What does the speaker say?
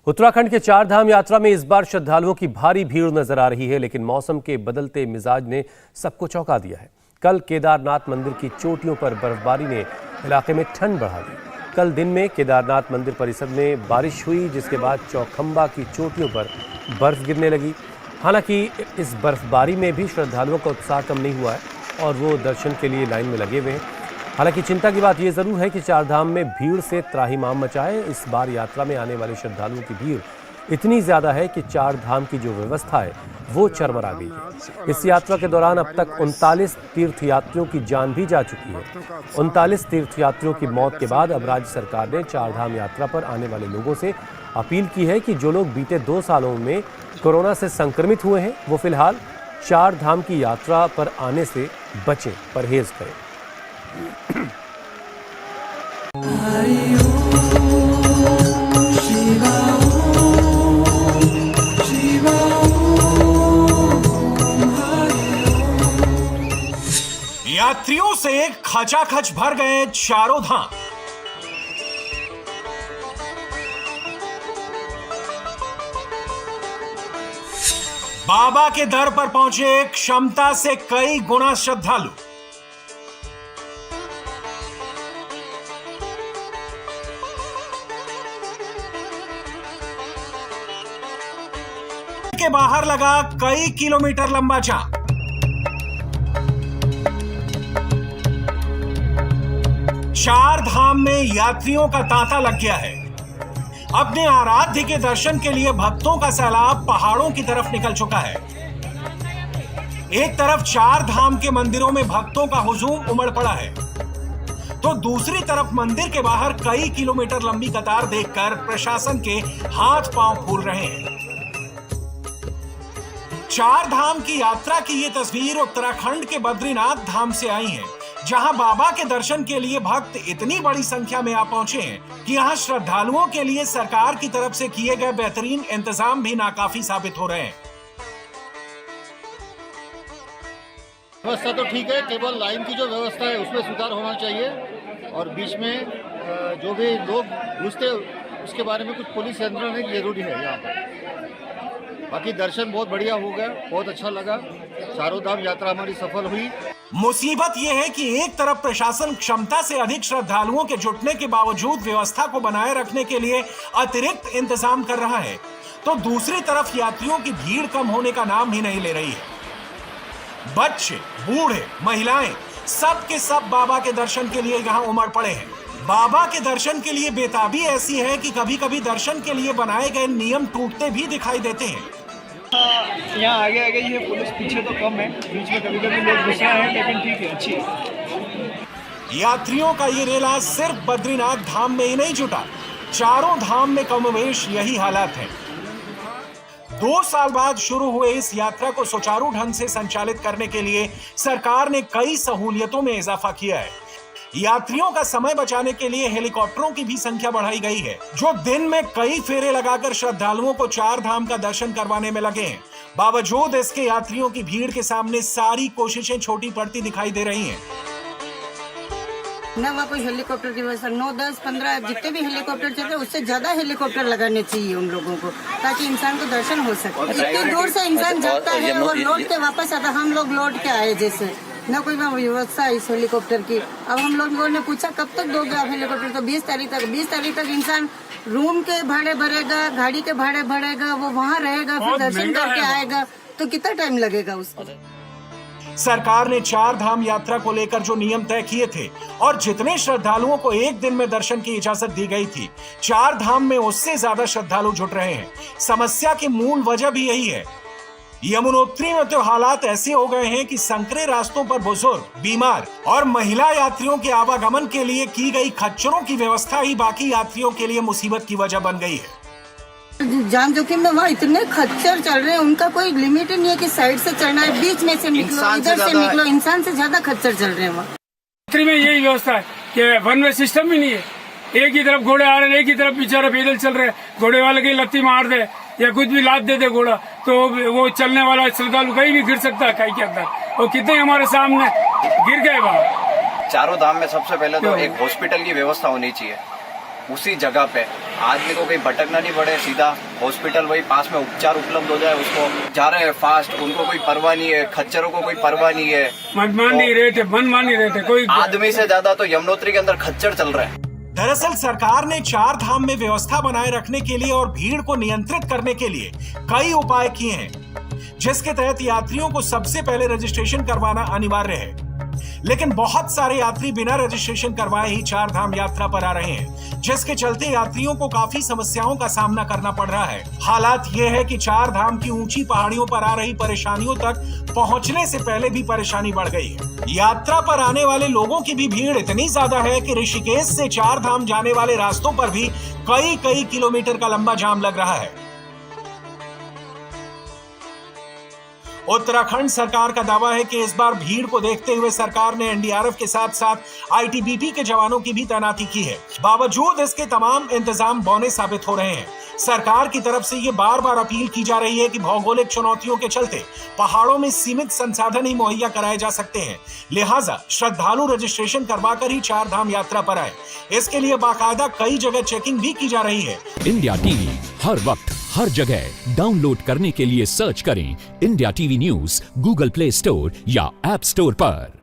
उत्तराखंड के चार धाम यात्रा में इस बार श्रद्धालुओं की भारी भीड़ नजर आ रही है, लेकिन मौसम के बदलते मिजाज ने सबको चौंका दिया है। कल केदारनाथ मंदिर की चोटियों पर बर्फबारी ने इलाके में ठंड बढ़ा दी। कल दिन में केदारनाथ मंदिर परिसर में बारिश हुई, जिसके बाद चौखंबा की चोटियों पर बर्फ गिरने लगी। हालांकि इस बर्फबारी में भी श्रद्धालुओं का उत्साह कम नहीं हुआ है और वो दर्शन के लिए लाइन में लगे हुए हैं। हालांकि चिंता की बात यह जरूर है कि चारधाम में भीड़ से त्राहिमाम मचा है। इस बार यात्रा में आने वाले श्रद्धालुओं की भीड़ इतनी ज्यादा है कि चारधाम की जो व्यवस्था है वो चरमरा गई है। इस यात्रा के दौरान अब तक 39 तीर्थयात्रियों की जान भी जा चुकी है। 39 तीर्थयात्रियों की मौत के बाद अब राज्य सरकार ने चारधाम यात्रा पर आने वाले लोगों से अपील की है कि जो लोग बीते 2 सालों में कोरोना से संक्रमित हुए हैं वो फिलहाल चारधाम की यात्रा पर आने से बचें, परहेज करें। यात्रियों से खचाखच भर गए चारों धाम। बाबा के दर पर पहुंचे क्षमता से कई गुना श्रद्धालु। के बाहर लगा कई किलोमीटर लंबा जाम। चार धाम में यात्रियों का तांता लग गया है। अपने आराध्य के दर्शन के लिए भक्तों का सैलाब पहाड़ों की तरफ निकल चुका है। एक तरफ चार धाम के मंदिरों में भक्तों का हुजूम उमड़ पड़ा है, तो दूसरी तरफ मंदिर के बाहर कई किलोमीटर लंबी कतार देखकर प्रशासन के हाथ पांव फूल रहे हैं। चार धाम की यात्रा की ये तस्वीर उत्तराखंड के बद्रीनाथ धाम से आई है, जहां बाबा के दर्शन के लिए भक्त इतनी बड़ी संख्या में आ पहुंचे हैं कि यहां श्रद्धालुओं के लिए सरकार की तरफ से किए गए बेहतरीन इंतजाम भी नाकाफी साबित हो रहे हैं। व्यवस्था तो ठीक है, केवल लाइन की जो व्यवस्था है उसमें सुधार होना चाहिए और बीच में जो भी लोग घुसते उसके बारे में कुछ पुलिस यंत्रणा जरूरी है यहाँ पर। बाकी दर्शन बहुत बढ़िया हो गया, बहुत अच्छा लगा। चारों धाम यात्रा हमारी सफल हुई। मुसीबत यह है कि एक तरफ प्रशासन क्षमता से अधिक श्रद्धालुओं के जुटने के बावजूद व्यवस्था को बनाए रखने के लिए अतिरिक्त इंतजाम कर रहा है, तो दूसरी तरफ यात्रियों की भीड़ कम होने का नाम ही नहीं ले रही है। बच्चे, बूढ़े, महिलाएं सब के सब बाबा के दर्शन के लिए यहाँ उमड़ पड़े हैं। बाबा के दर्शन के लिए बेताबी ऐसी है कि कभी कभी दर्शन के लिए बनाए गए नियम टूटते भी दिखाई देते हैं। यहाँ आगे आगे ये पुलिस पीछे तो कम है, बीच में कभी कभी लोग घुस रहे हैं, लेकिन ठीक है, अच्छी है। यात्रियों का ये रेला सिर्फ बद्रीनाथ धाम में ही नहीं जुटा, चारों धाम में कमोवेश यही हालात है। 2 साल बाद शुरू हुए इस यात्रा को सुचारू ढंग से संचालित करने के लिए सरकार ने कई सहूलियतों में इजाफा किया है। यात्रियों का समय बचाने के लिए हेलीकॉप्टरों की भी संख्या बढ़ाई गई है, जो दिन में कई फेरे लगाकर श्रद्धालुओं को चार धाम का दर्शन करवाने में लगे हैं। बावजूद इसके यात्रियों की भीड़ के सामने सारी कोशिशें छोटी पड़ती दिखाई दे रही हैं। न वहाँ कोई हेलीकॉप्टर की व्यवस्था, 9, 10, 15 जितने भी हेलीकॉप्टर चलते हैं उससे ज्यादा हेलीकॉप्टर लगाने चाहिए उन लोगों को, ताकि इंसान को दर्शन हो सके। इतनी दूर से इंसान जाता है और लौट के वापस आता। हम लोग लौट के आए जैसे, न कोई व्यवस्था इस हेलीकॉप्टर की। अब हम लोगों ने पूछा कब तक दोगे आप हेलीकॉप्टर, तो 20 तारीख तक। 20 तारीख तक इंसान रूम के भाड़े भरेगा, गाड़ी के भाड़े भरेगा, वो वहाँ रहेगा, फिर दर्शन करके आएगा, तो कितना टाइम लगेगा उसको। सरकार ने चार धाम यात्रा को लेकर जो नियम तय किए थे और जितने श्रद्धालुओं को एक दिन में दर्शन की इजाजत दी गई थी, चार धाम में उससे ज्यादा श्रद्धालु जुट रहे हैं। समस्या की मूल वजह भी यही है। यमुनोत्री में तो हालात ऐसे हो गए हैं कि संकरे रास्तों पर बुजुर्ग, बीमार और महिला यात्रियों के आवागमन के लिए की गई खच्चरों की व्यवस्था ही बाकी यात्रियों के लिए मुसीबत की वजह बन गई है। जान जोखिम में वहाँ इतने खच्चर चल रहे हैं, उनका कोई लिमिट नहीं है कि साइड से चलना है, बीच में से निकलो, इधर से निकलो। इंसान से ज्यादा खच्चर चल रहे हैं वहाँ। में यही व्यवस्था है कि वन वे सिस्टम भी नहीं है। एक ही तरफ घोड़े आ रहे हैं, एक ही तरफ बेचारा पैदल चल रहे हैं। घोड़े वाले की लत्ती मार दे या कुछ भी लाद दे घोड़ा, तो वो चलने वाला श्रद्धालु कहीं भी गिर सकता है कहीं के अंदर। और कितने हमारे सामने गिर गए वहाँ। चारों धाम में सबसे पहले तो एक हॉस्पिटल की व्यवस्था होनी चाहिए उसी जगह पे, आदमी को कहीं भटकना नहीं पड़े, सीधा हॉस्पिटल वही पास में उपचार उपलब्ध हो जाए उसको। जा रहे हैं फास्ट, उनको कोई परवाह नहीं है, खच्चरों को कोई परवाह नहीं है। मनमानी रेट है, मनमानी रेट है। कोई आदमी से ज्यादा तो यमुनोत्री के अंदर खच्चर चल रहा है। दरअसल सरकार ने 4 धाम में व्यवस्था बनाए रखने के लिए और भीड़ को नियंत्रित करने के लिए कई उपाय किए हैं, जिसके तहत यात्रियों को सबसे पहले रजिस्ट्रेशन करवाना अनिवार्य है। लेकिन बहुत सारे यात्री बिना रजिस्ट्रेशन करवाए ही 4 धाम यात्रा पर आ रहे हैं, जिसके चलते यात्रियों को काफी समस्याओं का सामना करना पड़ रहा है। हालात ये है कि 4 धाम की ऊंची पहाड़ियों पर आ रही परेशानियों तक पहुंचने से पहले भी परेशानी बढ़ गई है। यात्रा पर आने वाले लोगों की भी भीड़ इतनी ज्यादा है कि ऋषिकेश से 4 धाम जाने वाले रास्तों पर भी कई किलोमीटर का लंबा जाम लग रहा है। उत्तराखंड सरकार का दावा है कि इस बार भीड़ को देखते हुए सरकार ने एनडीआरएफ के साथ साथ आईटीबीपी के जवानों की भी तैनाती की है। बावजूद इसके तमाम इंतजाम बौने साबित हो रहे हैं। सरकार की तरफ से ये बार अपील की जा रही है कि भौगोलिक चुनौतियों के चलते पहाड़ों में सीमित संसाधन ही मुहैया कराए जा सकते हैं, लिहाजा श्रद्धालु रजिस्ट्रेशन करवाकर ही 4 धाम यात्रा पर आए। इसके लिए बाकायदा कई जगह चेकिंग भी की जा रही है। इंडिया टीवी हर वक्त हर जगह डाउनलोड करने के लिए सर्च करें India TV news Google play store या ऐप स्टोर पर।